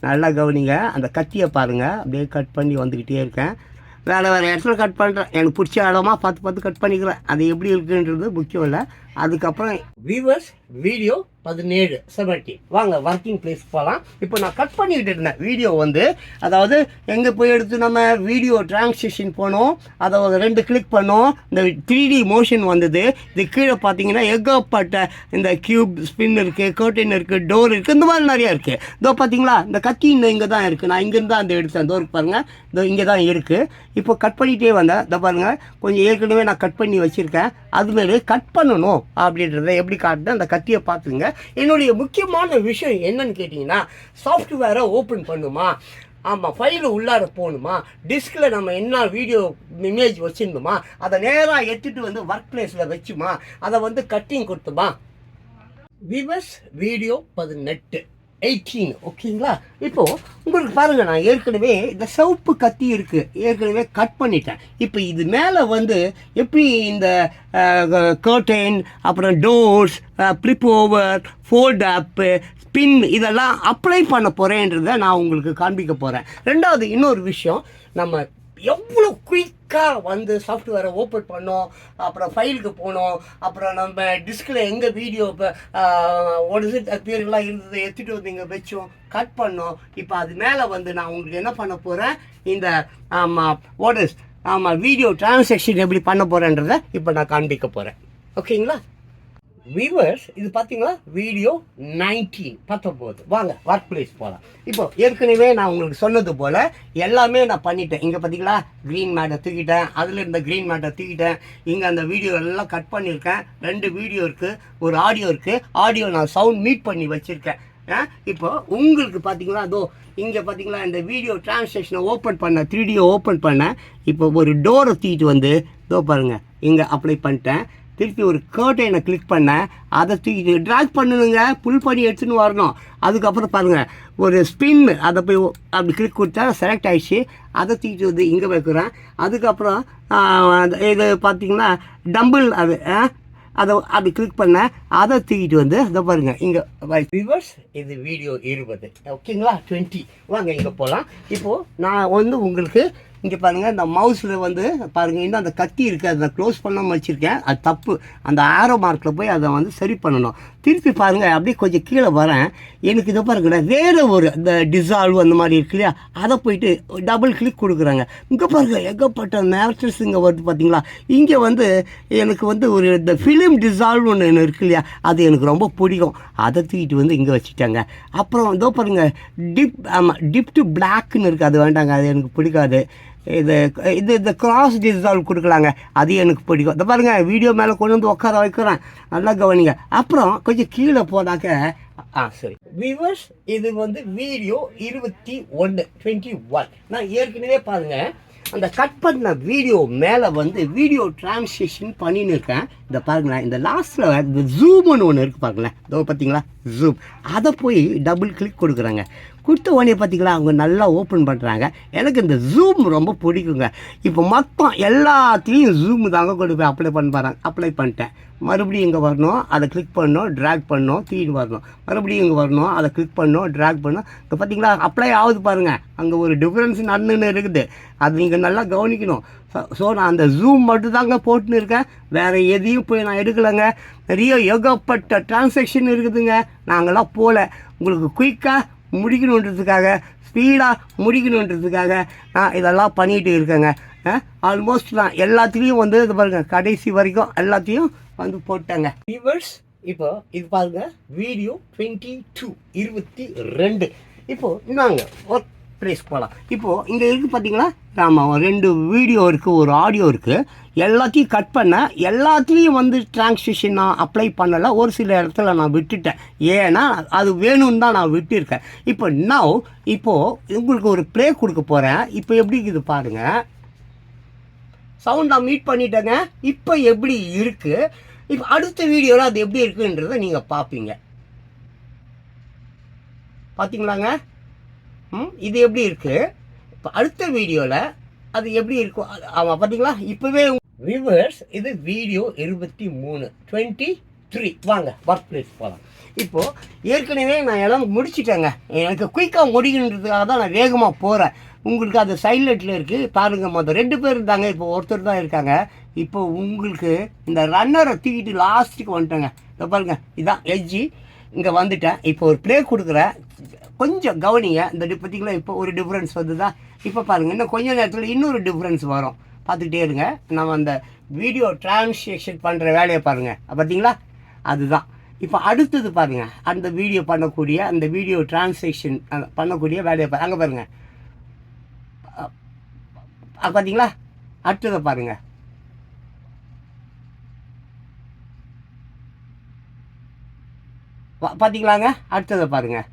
நல்லா கவனிங்க, அந்த கத்தியை பாருங்கள் அப்படியே கட் பண்ணி வந்துக்கிட்டே இருக்கேன். வேறு இடத்துல கட் பண்ணுறேன், எனக்கு பிடிச்ச இடமா பார்த்து கட் பண்ணிக்கிறேன். அது எப்படி இருக்குன்றது முக்கியம் இல்லை. அதுக்கப்புறம் வியூவர்ஸ் வீடியோ 17 70. வாங்க ஒர்க்கிங் பிளேஸ் போகலாம். இப்போ நான் கட் பண்ணிக்கிட்டு இருந்தேன் வீடியோ வந்து, அதாவது எங்கே போய் எடுத்து நம்ம வீடியோ டிரான்சாக்ஷன் போனோம், அதை 2 கிளிக் பண்ணோம், இந்த 3D மோஷன் வந்தது. இது கீழே பார்த்தீங்கன்னா ஏகப்பட்ட இந்த கியூப் ஸ்பின் இருக்குது, கர்டைன் இருக்குது, டோர் இருக்குது, இந்த மாதிரி நிறையா இருக்குது. இதோ பார்த்தீங்களா இந்த கத்தி இங்கே தான் இருக்குது. நான் இங்கேருந்து தான் அந்த எடுத்தேன். டோருக்கு பாருங்கள், இதோ இங்கே தான் இருக்குது. இப்போ கட் பண்ணிகிட்டே வந்தேன். இதை பாருங்கள் கொஞ்சம் ஏற்கனவே நான் கட் பண்ணி வச்சுருக்கேன். அதுமாரி கட் பண்ணணும் அப்படின்றத எப்படி காட்டுறேன், அந்த கத்தியை பார்த்துங்க. என்னுடைய முக்கியமான விஷயம் என்னன்னு கேட்டிங்கன்னா, சாஃப்ட்வேரை ஓப்பன் பண்ணுமா, ஆமாம் ஃபைலு உள்ளார போகணுமா, டிஸ்கில் நம்ம என்ன வீடியோ இமேஜ் வச்சுருந்தோமா அதை நேராக எடுத்துகிட்டு வந்து ஒர்க் பிளேஸில் வச்சுமா, அதை வந்து கட்டிங் கொடுத்துமா. விவஸ் வீடியோ 18 ஓகேங்களா. இப்போது உங்களுக்கு பாருங்கள், நான் ஏற்கனவே இந்த சிவப்பு கத்தி இருக்குது, ஏற்கனவே கட் பண்ணிட்டேன். இப்போ இது மேலே வந்து எப்படி இந்த கர்டைன் அப்புறம் டோர்ஸ் ஃப்ளிப் ஓவர் ஃபோல்ட் அப்பு ஸ்பின் இதெல்லாம் அப்ளை பண்ண போகிறேன்றதை நான் உங்களுக்கு காண்பிக்க போகிறேன். ரெண்டாவது இன்னொரு விஷயம், நம்ம எவ்வளோ குயிக்காக வந்து சாஃப்ட்வேரை ஓப்பன் பண்ணோம், அப்புறம் ஃபைலுக்கு போனோம், அப்புறம் நம்ம டிஸ்கில் எங்கே வீடியோ இப்போ பேருலாம் இருந்தது எடுத்துகிட்டு வந்து இங்கே வச்சோம், கட் பண்ணோம். இப்போ அது மேலே வந்து நான் உங்களுக்கு என்ன பண்ண போகிறேன், இந்த வீடியோ டிரான்சாக்ஷன் எப்படி பண்ண போகிறேன்றதை இப்போ நான் காண்பிக்க போகிறேன். ஓகேங்களா வியூவர்ஸ், இது பார்த்தீங்களா வீடியோ 19. வாங்க ஒர்க் பிளேஸ் போகலாம். இப்போ ஏற்கனவே நான் உங்களுக்கு சொன்னது போல் எல்லாமே நான் பண்ணிட்டேன். இங்கே பார்த்தீங்களா க்ரீன் மேட்டை தூக்கிட்டேன், அதில் இருந்த க்ரீன் மேட்டை தூக்கிட்டேன். இங்கே அந்த வீடியோ எல்லாம் கட் பண்ணியிருக்கேன். 2 வீடியோ இருக்குது, ஒரு ஆடியோ இருக்குது. ஆடியோ நான் சவுண்ட் மீட் பண்ணி வச்சுருக்கேன். இப்போ உங்களுக்கு பார்த்தீங்களா அதோ இங்கே பார்த்தீங்களா இந்த வீடியோ டிரான்சாக்ஷனை ஓப்பன் பண்ண 3D ஓப்பன் பண்ணேன். இப்போ ஒரு டோரை தூக்கிட்டு வந்து இதோ பாருங்கள் இங்கே அப்ளை பண்ணிட்டேன். திருப்பி ஒரு கர்டைனை கிளிக் பண்ணேன், அதை தூக்கி ட்ராக் பண்ணணுங்க, புல் பண்ணி எடுத்துன்னு வரணும். அதுக்கப்புறம் பாருங்கள் ஒரு ஸ்பின், அதை போய் அப்படி கிளிக் கொடுத்தா செலக்ட் ஆகிடுச்சு. அதை தூக்கிட்டு வந்து இங்கே வைக்கிறேன். அதுக்கப்புறம் இது பார்த்திங்கன்னா டம்பிள், அது அதை அப்படி கிளிக் பண்ணேன், அதை தூக்கிட்டு வந்து அதை பாருங்கள் இங்கே வியூவர்ஸ் இது வீடியோ 20 ஓகேங்களா 20. வாங்க இங்கே போகலாம். இப்போது நான் வந்து உங்களுக்கு இங்கே பாருங்கள் இந்த மவுஸில் வந்து பாருங்கள் இன்னும் அந்த கத்தி இருக்குது, அதை க்ளோஸ் பண்ணாமல் வச்சுருக்கேன். அது தப்பு. அந்த ஆரோ மார்க்கில் போய் அதை வந்து சரி பண்ணணும். திருப்பி பாருங்கள் அப்படியே கொஞ்சம் கீழே வரேன். எனக்கு இதை பாருங்கண்ணா வேறு ஒரு இந்த டிசால்வ் அந்த மாதிரி இருக்கு இல்லையா, அதை போயிட்டு டபுள் கிளிக் கொடுக்குறாங்க. இங்கே பாருங்கள் ஏகப்பட்ட நேரக்டர்ஸ் இங்கே வருது பார்த்தீங்களா. இங்கே வந்து எனக்கு வந்து ஒரு இந்த ஃபிலிம் டிசால்வ் ஒன்று இருக்கு இல்லையா, அது எனக்கு ரொம்ப பிடிக்கும். அதை தூக்கிட்டு வந்து இங்கே வச்சுட்டாங்க. அப்புறம் இதோ பாருங்கள் டிப் டு பிளாக்னு இருக்குது, அது வேண்டாங்க, அது எனக்கு பிடிக்காது. இந்த கிராஸ் டிசால்வ் கொடுக்கலாங்க, அது எனக்கு பிடிக்கும். இதை பாருங்கள் வீடியோ மேலே கொண்டு வந்து உட்கார வைக்கிறேன், நல்லா கவனிங்க. அப்புறம் கொஞ்சம் கீழே போனாக்க சரி வியூவர்ஸ் இது வந்து வீடியோ 21 நான் ஏற்கனவே பாருங்கள் அந்த கட் பண்ண வீடியோ மேலே வந்து வீடியோ டிரான்சாக்ஷன் பண்ணின்னு இருக்கேன். இந்த பாருங்களேன் இந்த லாஸ்ட்டில் இந்த ஜூம்னு ஒன்று இருக்குது பாருங்களேன், இதோ பார்த்தீங்களா ஜூம். அதை போய் டபுள் கிளிக் கொடுக்குறாங்க. கொடுத்த உடனே பார்த்தீங்களா அவங்க நல்லா ஓப்பன் பண்ணுறாங்க. எனக்கு இந்த ஜூம் ரொம்ப பிடிக்குங்க. இப்போ மொத்தம் எல்லாத்துலேயும் ஜூம் தாங்க கொடுப்பேன். அப்ளை பண்ணிட்டேன். மறுபடியும் இங்கே வரணும், அதை கிளிக் பண்ணணும், ட்ராக் பண்ணணும், தீடு வரணும். மறுபடியும் இங்கே வரணும், அதை கிளிக் பண்ணணும், ட்ராக் பண்ணணும். இப்போ பார்த்தீங்களா அப்ளை ஆகுது பாருங்கள். அங்கே ஒரு டிஃப்ரென்ஸ் நடந்துன்னு இருக்குது. அது நீங்கள் நல்லா கவனிக்கணும். ஸோ நான் அந்த ஜூம் மட்டும் தாங்க போட்டுன்னு இருக்கேன். வேறு எதையும் போய் நான் எடுக்கலைங்க. நிறைய ஏகப்பட்ட டிரான்சாக்ஷன் இருக்குதுங்க. நாங்களாம் போகல. உங்களுக்கு குயிக்காக முடிக்கணுன்றதுக்காக, ஸ்பீடாக முடிக்கணுன்றதுக்காக நான் இதெல்லாம் பண்ணிகிட்டு இருக்கேங்க. ஆல்மோஸ்ட் நான் எல்லாத்துலேயும் வந்து இது பாருங்கள், கடைசி வரைக்கும் எல்லாத்தையும் வந்து போட்டாங்க. வியூவர்ஸ், இப்போ இது பாருங்க, வீடியோ 22. இப்போது நாங்கள் ஒர்க் ப்ளேஸ் போகலாம். இப்போது இங்கே இருக்குது பார்த்தீங்களா, ஆமாம் 2 வீடியோ இருக்குது, ஒரு ஆடியோ இருக்குது. எல்லாத்தையும் கட் பண்ண, எல்லாத்துலேயும் வந்து டிரான்ஸ்லேஷன் நான் அப்ளை பண்ணலை. ஒரு சில இடத்துல நான் விட்டுட்டேன். ஏன்னா அது வேணும்னு தான் நான் விட்டுருக்கேன். இப்போது உங்களுக்கு ஒரு ப்ளே கொடுக்க போகிறேன். இப்போ எப்படி இருக்குது பாருங்கள். சவுண்ட் நான் மீட் பண்ணிட்டேங்க. இப்போ எப்படி இருக்குது, இப்போ அடுத்த வீடியோவில் அது எப்படி இருக்குன்றதை நீங்கள் பார்ப்பீங்க. பார்த்தீங்களாங்க, இது எப்படி இருக்குது. இப்போ அடுத்த வீடியோவில் அது எப்படி இருக்கும். ஆமாம், பார்த்தீங்களா. இப்போவே வியூவர்ஸ், இது வீடியோ 23. வாங்க ஒர்க் பிளேஸ் போகலாம். இப்போது ஏற்கனவே நான் எல்லாம் முடிச்சிட்டேங்க. எனக்கு குயிக்காக முடிக்கணுன்றதுக்காக தான் நான் வேகமாக போகிறேன். உங்களுக்கு அது சைலண்ட்டில் இருக்குது பாருங்கள். மொத்தம் 2 பேர் இருந்தாங்க, இப்போ ஒருத்தர் தான் இருக்காங்க. இப்போ உங்களுக்கு இந்த ரன்னரை தூக்கிட்டு லாஸ்ட்டுக்கு வந்துட்டேங்க. இப்போ பாருங்கள், இதுதான் எட்ஜி. இங்கே வந்துட்டேன். இப்போ ஒரு ப்ளே கொடுக்குறேன், கொஞ்சம் கவனிங்க. இந்த பார்த்தீங்களா, இப்போ ஒரு டிஃப்ரென்ஸ் வந்துதான். இப்போ பாருங்கள், இன்னும் கொஞ்சம் நேரத்தில் இன்னொரு டிஃப்ரென்ஸ் வரும். பார்த்துக்கிட்டே இருங்க. நம்ம அந்த வீடியோ டிரான்ஸ்லேஷன் பண்ணுற வேலையை பாருங்கள். பார்த்தீங்களா, அதுதான். இப்போ அடுத்தது பாருங்கள், அந்த வீடியோ பண்ணக்கூடிய, அந்த வீடியோ டிரான்ஸ்லேஷன் பண்ணக்கூடிய வேலையை அங்கே பாருங்கள். பார்த்தீங்களா, அடுத்ததை பாருங்கள். பார்த்தீங்களாங்க, அடுத்ததை பாருங்கள்.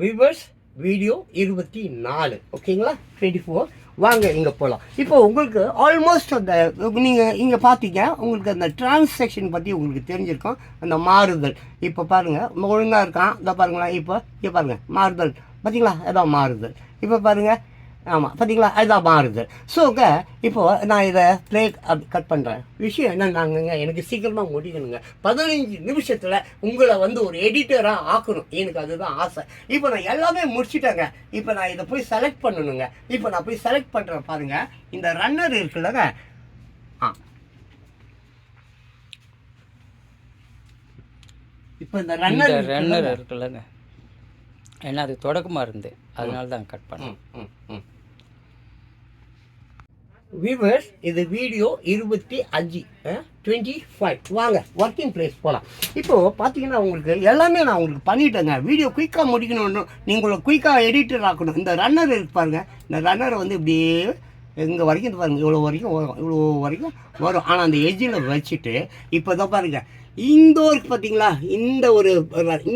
வியூவர்ஸ், வீடியோ 24, ஓகேங்களா. 24. வாங்க இங்கே போகலாம். இப்போ உங்களுக்கு ஆல்மோஸ்ட் அந்த நீங்கள் இங்கே பார்த்தீங்க, உங்களுக்கு அந்த டிரான்சாக்ஷன் பற்றி உங்களுக்கு தெரிஞ்சிருக்கும். அந்த மாறுதல் இப்போ பாருங்கள், ஒழுங்காக இருக்கான். இதை பாருங்களேன். இப்போ இங்கே பாருங்கள், மாறுதல் பார்த்தீங்களா, அதான் மாறுதல். இப்போ பாருங்கள், ஆமாம் பார்த்தீங்களா, அதுதான் மாறுதல். ஸோங்க இப்போது நான் இதை ப்ளே கட் பண்ணுறேன். விஷயம் என்னன்னாங்க, எனக்கு சீக்கிரமாக முடிக்கணுங்க. 15 நிமிஷத்தில் உங்களை வந்து ஒரு எடிட்டராக ஆக்கணும். எனக்கு அதுதான் ஆசை. இப்போ நான் எல்லாமே முடிச்சுட்டேங்க. இப்போ நான் இதை போய் செலக்ட் பண்ணணுங்க. இப்போ நான் போய் செலக்ட் பண்ணுறேன் பாருங்கள். இந்த ரன்னர் இருக்குல்லங்க, இப்போ இந்த ரன்னர் இருக்குல்லங்க, ஏன்னா அது தொடக்கமாக இருந்து அதனால தான் கட் பண்ணேன். வியூவர்ஸ், இது வீடியோ 25. வாங்க ஒர்க்கிங் பிளேஸ் போகலாம். இப்போது பார்த்தீங்கன்னா உங்களுக்கு எல்லாமே நான் உங்களுக்கு பண்ணிட்டேங்க. வீடியோ குயிக்காக முடிக்கணும்னு, நீங்கள் குயிக்காக எடிட்டர் ஆக்கணும். இந்த ரன்னர் இருக்கு பாருங்கள். இந்த ரன்னரை வந்து இப்படியே எங்கே வரைக்கும் இது பாருங்கள், இவ்வளோ வரைக்கும் வரும், இவ்வளோ வரைக்கும் வரும். ஆனால் அந்த எஜ்ஜில் வச்சுட்டு இப்போ தான் பாருங்கள், இந்த ஒர்க் பார்த்தீங்களா, இந்த ஒரு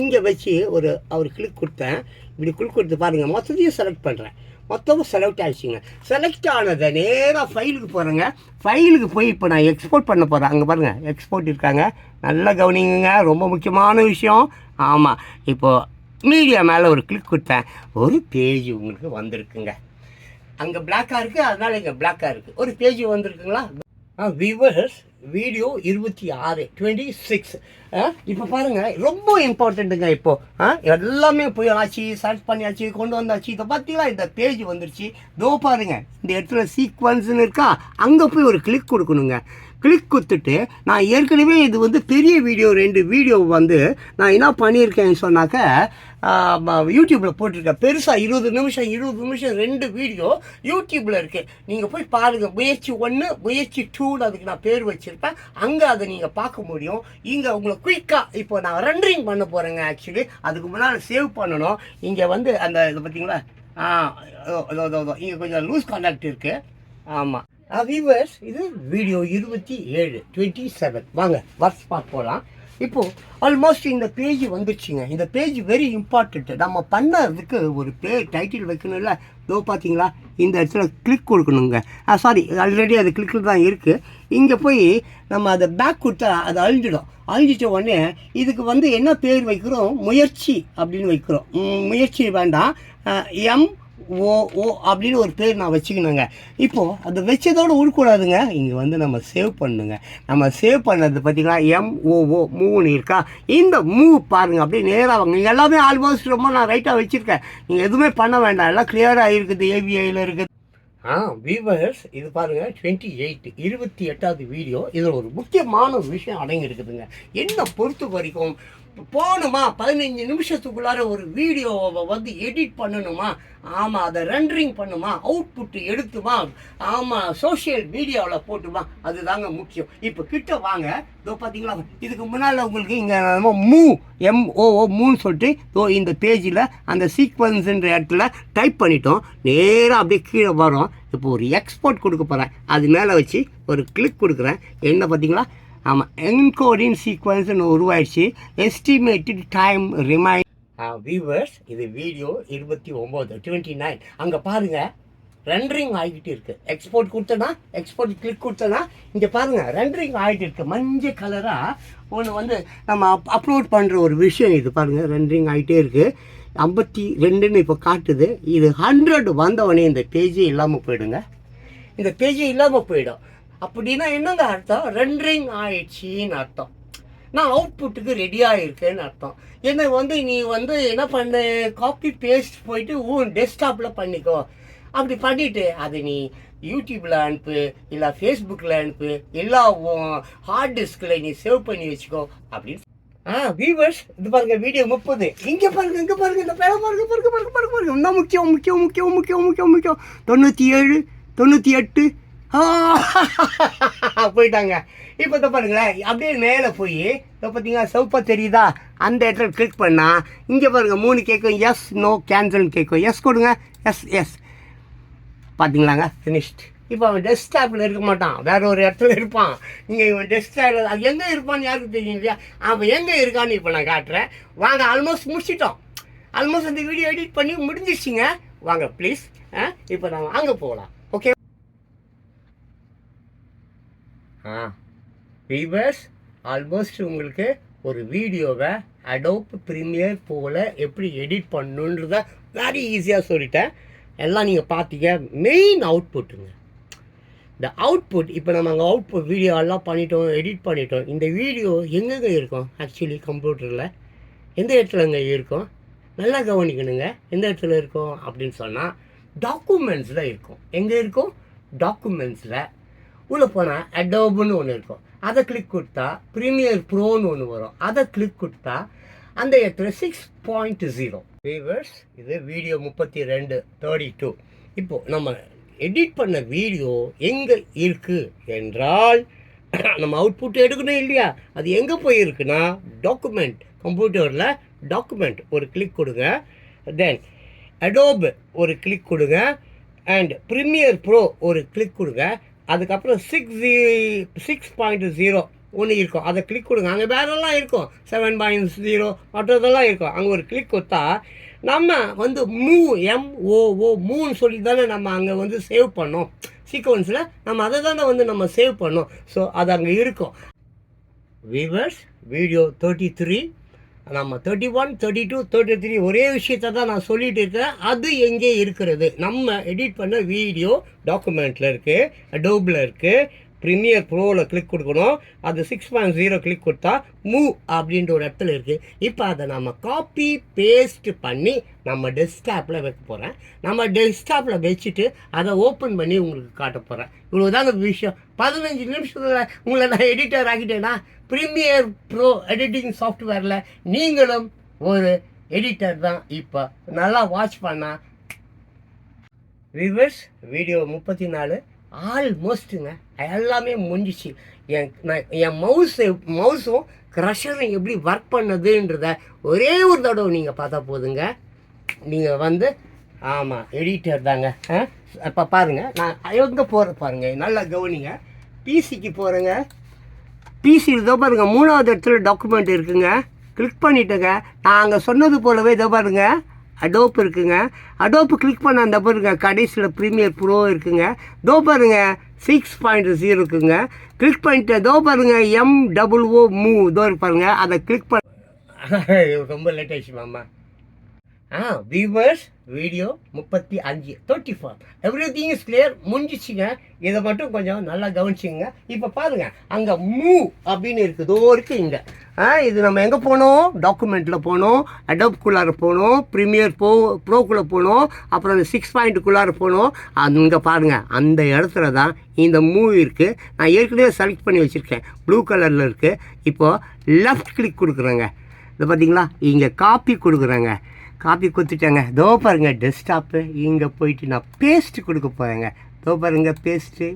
இங்கே வச்சு ஒரு அவர் கிளிக் கொடுத்தேன். இப்படி கிளிக் கொடுத்து பாருங்கள், மொத்தத்தையும் செலக்ட் பண்ணுறேன். மொத்தமும் செலக்ட் ஆகிடுச்சிங்க. செலக்ட் ஆனதை நேராக ஃபைலுக்கு போகிறேங்க. ஃபைலுக்கு போய் இப்போ நான் எக்ஸ்போர்ட் பண்ண போகிறேன். அங்கே பாருங்கள், எக்ஸ்போர்ட் இருக்காங்க. நல்லா கவனிங்க, ரொம்ப முக்கியமான விஷயம். ஆமாம், இப்போது மீடியா மேலே ஒரு கிளிக் கொடுத்தேன். ஒரு பேஜ் உங்களுக்கு வந்திருக்குங்க. அங்கே பிளாக்காக இருக்குது, அதனால் இங்கே பிளாக்காக இருக்குது. ஒரு பேஜ் வந்திருக்குங்களா. Viewers, video 26. இப்போ பாருங்கள், ரொம்ப இம்பார்ட்டண்ட்டுங்க. இப்போது எல்லாமே போய் ஆச்சு, செலக்ட் பண்ணியாச்சு, கொண்டு வந்தாச்சு. இதை பார்த்தீங்களா, இந்த பேஜ் வந்துருச்சு. தோ பாருங்கள், இந்த இடத்துல சீக்வன்ஸ்னு இருக்கா, அங்கே போய் ஒரு கிளிக் கொடுக்கணுங்க. கிளிக் கொடுத்துட்டு நான் ஏற்கனவே இது வந்து பெரிய வீடியோ 2 வீடியோ வந்து நான் என்ன பண்ணியிருக்கேன்னு சொன்னாக்க யூடியூப்பில் போட்டிருக்கேன். பெருசாக 20 நிமிஷம் 2 வீடியோ யூடியூப்பில் இருக்குது. நீங்கள் போய் பாருங்கள். முயற்சி 1, முயற்சி 2 அதுக்கு நான் பேர் வச்சுருப்பேன். அங்கே அதை நீங்கள் பார்க்க முடியும். இங்கே உங்களை குயிக்காக இப்போ நான் ரெண்டரிங் பண்ண போகிறேங்க. ஆக்சுவலி அதுக்கு முன்னால் சேவ் பண்ணணும். இங்கே வந்து அந்த இது பார்த்தீங்களா, இங்கே கொஞ்சம் லூஸ் கான்டாக்ட் இருக்குது. ஆமாம், வியூவர்ஸ் இது வீடியோ 27 வாங்க ஒர்க் ஸ்பாட் போகலாம். இப்போது ஆல்மோஸ்ட் இந்த பேஜ் வந்துடுச்சுங்க. இந்த பேஜ் வெரி இம்பார்ட்டண்ட். நம்ம பண்ணதுக்கு ஒரு டைட்டில் வைக்கணும்ல. இதோ பார்த்தீங்களா, இந்த இடத்துல கிளிக் கொடுக்கணுங்க. சாரி, ஆல்ரெடி அது கிளிக்கில் தான் இருக்குது. இங்கே போய் நம்ம அதை பேக் கொடுத்தா அது அழிஞ்சிடும். அழிஞ்சிட்ட உடனே இதுக்கு வந்து என்ன பேர் வைக்கிறோம், முயற்சி அப்படின்னு வைக்கிறோம். முயற்சி வேண்டாம், MOO அப்படின்னு ஒரு பேர் நான் வச்சுக்கணுங்க. இப்போது அதை வச்சதோடு விடக்கூடாதுங்க. இங்கே வந்து நம்ம சேவ் பண்ணுங்க. நம்ம சேவ் பண்ணது பார்த்தீங்கன்னா MOO மூணு இருக்கா. இந்த பாருங்கள், அப்படியே நேராக வாங்க. நீங்கள் எல்லாமே ஆல்மோஸ்ட் ரொம்ப நான் ரைட்டாக வச்சுருக்கேன். நீங்கள் எதுவுமே பண்ண வேண்டாம், எல்லாம் கிளியராக இருக்குது, ABIயில் இருக்குது. வியூவர்ஸ் இது பாருங்கள், 28வது வீடியோ. இதில் ஒரு முக்கியமான ஒரு விஷயம் அடங்கி இருக்குதுங்க. என்ன பொறுத்த வரைக்கும் போகணுமா 15 நிமிஷத்துக்குள்ளார ஒரு வீடியோவை வந்து எடிட் பண்ணணுமா, ஆமாம் அதை ரெண்டரிங் பண்ணுமா, அவுட்புட்டு எடுத்துமா, ஆமாம் சோஷியல் மீடியாவில் போட்டுமா, அதுதாங்க முக்கியம். இப்போ கிட்ட வாங்க. இதோ பார்த்தீங்களா, இதுக்கு முன்னால் உங்களுக்கு இங்கே MOO சொல்லிட்டு இந்த பேஜில் அந்த சீக்வன்ஸுன்ற இடத்துல டைப் பண்ணிட்டோம். நேராக அப்படியே கீழே வரோம். இப்போ ஒரு எக்ஸ்போர்ட் கொடுக்க போகிறேன். அது மேலே வச்சு ஒரு கிளிக் கொடுக்குறேன். என்ன பார்த்தீங்களா, ஆமாம் என்கோடிங் சீக்வன்ஸ்னு உருவாயிடுச்சு. Estimated time remained. வியூவர்ஸ் இது வீடியோ 29 அங்கே பாருங்கள், ரெண்டரிங் ஆகிட்டு இருக்குது. எக்ஸ்போர்ட் கொடுத்தனா, எக்ஸ்போர்ட் கிளிக் கொடுத்தனா இங்கே பாருங்கள் ரெண்டரிங் ஆகிட்டு இருக்குது. மஞ்சள் கலராக ஒன்று வந்து நம்ம அப்லோட் பண்ணுற ஒரு விஷயம். இது பாருங்கள் ரெண்டரிங் ஆகிட்டே இருக்குது. 52ன்னு இப்போ காட்டுது. இது 100 வந்தவொடனே இந்த பேஜே இல்லாமல் போயிடுங்க. இந்த பேஜே இல்லாமல் போயிடும். அப்படின்னா என்னங்க அர்த்தம், ரெண்டரிங் ஆயிடுச்சின்னு அர்த்தம். நான் அவுட்புட்டுக்கு ரெடியாக இருக்கேன்னு அர்த்தம். என்னை வந்து நீ வந்து என்ன பண்ண, காப்பி பேஸ்ட் போயிட்டு டெஸ்க்டாப்பில் பண்ணிக்கோ. அப்படி பண்ணிவிட்டு அதை நீ யூடியூப்பில் அனுப்பு, இல்லை ஃபேஸ்புக்கில் அனுப்பு, எல்லா ஹார்ட் டிஸ்கில் நீ சேவ் பண்ணி வச்சுக்கோ அப்படின்னு. வியூவர்ஸ் இது பாருங்க, வீடியோ 30. இங்கே பாருங்க, இங்கே பாருங்க, இந்த பேரை பாருங்க, பாருங்க பாருங்க பாருங்க பாருங்க. இன்னும் முக்கியம் முக்கியம் முக்கியம் முக்கியம் முக்கியம் முக்கியம் 97 98 போயிட்டாங்க. இப்போ தான் பாருங்களேன், அப்படியே மேலே போய் இப்போ பார்த்தீங்கன்னா சவுப்பா தெரியுதா, அந்த இடத்துல கிளிக் பண்ணால் இங்கே பாருங்கள் 3 கேட்கும். எஸ் நோ கேன்சல்னு கேட்கும். எஸ் கொடுங்க. எஸ் பார்த்தீங்களாங்க, ஃபினிஷ்ட். இப்போ அவன் டெஸ்க்டாப்பில் இருக்க மாட்டான், வேறு ஒரு இடத்துல இருப்பான். நீங்கள் இவன் டெஸ்க்டாப்பில் அது எங்கே இருப்பான்னு யாருக்கு தெரியும் இல்லையா. அவன் எங்கே இருக்கான்னு இப்போ நான் காட்டுறேன். வாங்க, ஆல்மோஸ்ட் முடிச்சிட்டோம். ஆல்மோஸ்ட் அந்த வீடியோ எடிட் பண்ணி முடிஞ்சிச்சிங்க. வாங்க ப்ளீஸ், இப்போ நான் அங்கே போகலாம். ஓகே வியூவர்ஸ், ஆல்மோஸ்ட் உங்களுக்கு ஒரு வீடியோவை அடோப் ப்ரீமியர் போல் எப்படி எடிட் பண்ணணுன்றத வெரி ஈஸியாக சொல்லிட்டேன். எல்லாம் நீங்கள் பார்த்தீங்க. மெயின் அவுட்புட்டுங்க, இந்த அவுட்புட். இப்போ நம்ம அங்கே அவுட்புட் வீடியோ எல்லாம் பண்ணிட்டோம், எடிட் பண்ணிட்டோம். இந்த வீடியோ எங்கெங்கே இருக்கும் ஆக்சுவலி கம்ப்யூட்டரில், எந்த இடத்துலங்க இருக்கும், நல்லா கவனிக்கணுங்க. எந்த இடத்துல இருக்கும் அப்படின்னு சொன்னால் டாக்குமெண்ட்ஸில் இருக்கும். எங்கே இருக்கும், டாக்குமெண்ட்ஸில். உள்ளே போனால் அடோப்னு ஒன்று இருக்கும். அதை கிளிக் கொடுத்தா ப்ரீமியர் ப்ரோன்னு ஒன்று வரும். அதை கிளிக் கொடுத்தா அந்த இடத்துல 6.0. வியூவர்ஸ் இது வீடியோ 32. இப்போது நம்ம எடிட் பண்ண வீடியோ எங்கே இருக்குது என்றால், நம்ம அவுட்புட் எடுக்கணும் இல்லையா, அது எங்கே போயிருக்குன்னா டாக்குமெண்ட். கம்ப்யூட்டரில் டாக்குமெண்ட் ஒரு கிளிக் கொடுங்க. தென் அடோப் ஒரு கிளிக் கொடுங்க. அண்ட் ப்ரீமியர் ப்ரோ ஒரு கிளிக் கொடுங்க. அதுக்கப்புறம் 6.0 ஒன்று இருக்கும், அதை கிளிக் கொடுங்க. அங்கே வேறெல்லாம் இருக்கும், 7.0 மற்றதெல்லாம் இருக்கும். அங்கே ஒரு கிளிக் கொடுத்தா நம்ம வந்து MOO சொல்லி தானே நம்ம அங்கே வந்து சேவ் பண்ணோம். சீக்வன்ஸில் நம்ம அதை தானே வந்து நம்ம சேவ் பண்ணோம். ஸோ அது அங்கே இருக்கும். வியூவர்ஸ் வீடியோ 33, நம்ம 31, 32, 33 ஒரே விஷயத்தை தான் நான் சொல்லிட்டு இருக்கேன். அது எங்கே இருக்கிறது, நம்ம எடிட் பண்ண வீடியோ டாக்குமெண்ட்டில் இருக்குது, அடோபில் இருக்குது. ப்ரீமியர் ப்ரோவில் கிளிக் கொடுக்கணும். அது 6.0 கிளிக் கொடுத்தா அப்படின்ற ஒரு இடத்துல இருக்குது. இப்போ அதை நம்ம காப்பி பேஸ்ட் பண்ணி நம்ம டெஸ்க்டாப்பில் வைக்க போகிறேன். நம்ம டெஸ்க்டாப்பில் வச்சுட்டு அதை ஓப்பன் பண்ணி உங்களுக்கு காட்ட போகிறேன். இவ்வளோதாங்க விஷயம். 15 நிமிஷத்தில் உங்களை நான் எடிட்டர் ஆகிட்டேன்னா, ப்ரீமியர் ப்ரோ எடிட்டிங் சாஃப்ட்வேரில் நீங்களும் ஒரு எடிட்டர் தான். இப்போ நல்லா வாட்ச் பண்ணால் வியூவர்ஸ் வீடியோ 34 ஆல்மோஸ்ட்டுங்க எல்லாமே முடிஞ்சிச்சு. என் மவுஸும் க்ரஷரும் எப்படி ஒர்க் பண்ணுதுன்றத ஒரே ஒரு தடவை நீங்கள் பார்த்தா போதுங்க. நீங்கள் வந்து ஆமாம் எடிட்டர் தாங்க. இப்போ பாருங்கள், நான் எங்கே போகிற பாருங்கள், நல்லா கவனிங்க. பிசிக்கு போகிறேங்க. பிசியில் இதோ பாருங்கள், 3வது இடத்துல டாக்குமெண்ட் இருக்குங்க. கிளிக் பண்ணிட்டேங்க. நான் அங்கே சொன்னது போலவே இதோ பாருங்க அடோப் இருக்குங்க. அடோப்பு கிளிக் பண்ண அந்த பாருங்க கடைசியில் ப்ரீமியர் ப்ரோ இருக்குங்க. இதோ பாருங்க 6.0 இருக்குங்க. கிளிக் பண்ணிட்டு இதோ பாருங்க MOO மூவ் இதோ பாருங்க, அதை கிளிக் பண்ண ரொம்ப லேட் ஆயிடுச்சு மாமா. Viewers video 35 34 everything is clear, முடிஞ்சிச்சுங்க. இதை மட்டும் கொஞ்சம் நல்லா கவனிச்சிங்க. இப்போ பாருங்கள், அங்கே மூவ் அப்படின்னு இருக்குதோ இருக்குது இங்கே. இது நம்ம எங்கே போனோம், டாக்குமெண்ட்டில் போனோம், அடோப்குள்ளார போனோம், ப்ரீமியர் ப்ரோக்குள்ளே போனோம், அப்புறம் அந்த 6 போனோம். அங்கே பாருங்கள், அந்த இடத்துல தான் இந்த மூவ் இருக்குது. நான் ஏற்கனவே செலக்ட் பண்ணி வச்சுருக்கேன், ப்ளூ கலரில் இருக்குது. இப்போது லெஃப்ட் கிளிக் கொடுக்குறேங்க. இதை பார்த்தீங்களா, இங்கே காப்பி கொடுக்குறேங்க. காப்பி கொடுத்துட்டாங்க. தோ பாருங்க டெஸ்க்டாப்பு. இங்கே போயிட்டு நான் பேஸ்ட்டு கொடுக்க போகிறேங்க. தோ பாருங்க பேஸ்ட்டு.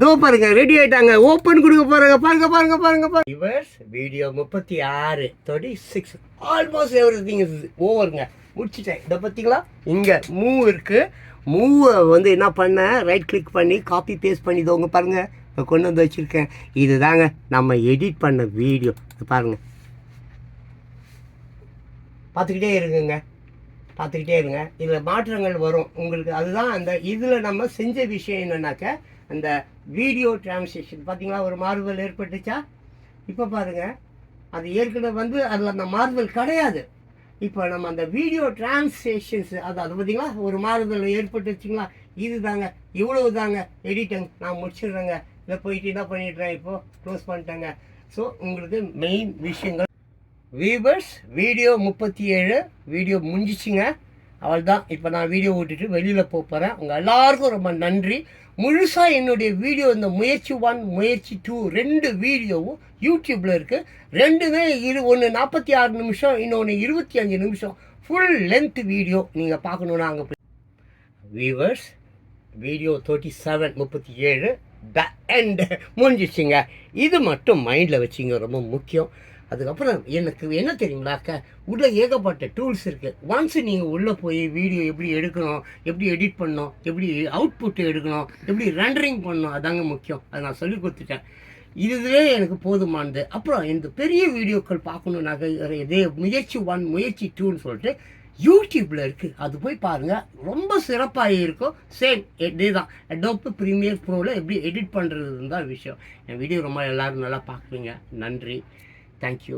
தோ பாருங்க ரெடி ஆகிட்டாங்க. ஓப்பன் கொடுக்க போகிறேங்க. பாருங்க. Reverse video 36 36 almost everything is ஓவருங்க. முடிச்சிட்டேன். இதை பார்த்தீங்களா, இங்கே மூவ் இருக்குது. மூவை வந்து என்ன பண்ணேன், ரைட் கிளிக் பண்ணி காப்பி பேஸ்ட் பண்ணி இதோங்க பாருங்கள் இப்போ கொண்டு வந்து வச்சுருக்கேன். இது தாங்க நம்ம எடிட் பண்ண வீடியோ. பாருங்கள், பார்த்துக்கிட்டே இருங்க. இதில் மாற்றங்கள் வரும் உங்களுக்கு. அதுதான் அந்த இதில் நம்ம செஞ்ச விஷயம் என்னன்னாக்க, அந்த வீடியோ டிரான்ஸ்லேஷன் பார்த்தீங்களா, ஒரு மாறுதல் ஏற்பட்டுச்சா. இப்போ பாருங்கள், அது ஏற்கனவே வந்து அதில் அந்த மாறுதல் கிடையாது. இப்போ நம்ம அந்த வீடியோ டிரான்ஸ்லேஷன்ஸ் அது பார்த்தீங்களா, ஒரு மாறுதல் ஏற்பட்டுச்சுங்களா. இது தாங்க, இவ்வளவு தாங்க எடிட்டிங். நான் முடிச்சிடுறேங்க. இதை போயிட்டு என்ன பண்ணிடுறேன், இப்போது க்ளோஸ் பண்ணிட்டேங்க. ஸோ உங்களுக்கு மெயின் விஷயங்கள் வியூவர்ஸ் வீடியோ 37 வீடியோ முடிஞ்சிச்சுங்க. அவள் தான். இப்போ நான் வீடியோ விட்டுட்டு வெளியில் போகிறேன். உங்கள் எல்லாருக்கும் ரொம்ப நன்றி. முழுசாக என்னுடைய வீடியோ இந்த முயற்சி 1 முயற்சி 2 2 வீடியோவும் யூடியூப்பில் இருக்குது. ரெண்டுமே ஒன்று 46 நிமிஷம், இன்னொன்று 25 நிமிஷம் ஃபுல் லென்த் வீடியோ. நீங்கள் பார்க்கணுன்னா அங்கே போய் வியூவர்ஸ் வீடியோ 37 37 த எண்ட் முடிஞ்சிச்சுங்க. இது மட்டும் மைண்டில் வச்சிங்க, ரொம்ப முக்கியம். அதுக்கப்புறம் எனக்கு என்ன தெரியுங்களாக்க, உள்ளே ஏகப்பட்ட டூல்ஸ் இருக்குது. ஒன்ஸ் நீங்கள் உள்ளே போய் வீடியோ எப்படி எடுக்கணும், எப்படி எடிட் பண்ணணும், எப்படி அவுட்புட் எடுக்கணும், எப்படி ரெண்டரிங் பண்ணணும், அதாங்க முக்கியம். அதை நான் சொல்லி கொடுத்துட்டேன். இதுவே எனக்கு போதுமானது. அப்புறம் இந்த பெரிய வீடியோக்கள் பார்க்கணுன்னாக்க இதே முயற்சி 1 முயற்சி 2ன்னு சொல்லிட்டு யூடியூப்பில் இருக்குது. அது போய் பாருங்கள், ரொம்ப சிறப்பாக இருக்கும். சேம் இதே தான் அடோப் ப்ரீமியர் ப்ரோவில் எப்படி எடிட் பண்ணுறதுன்னு தான் விஷயம். என் வீடியோ ரொம்ப எல்லோரும் நல்லா பார்க்குறீங்க. நன்றி. Thank you.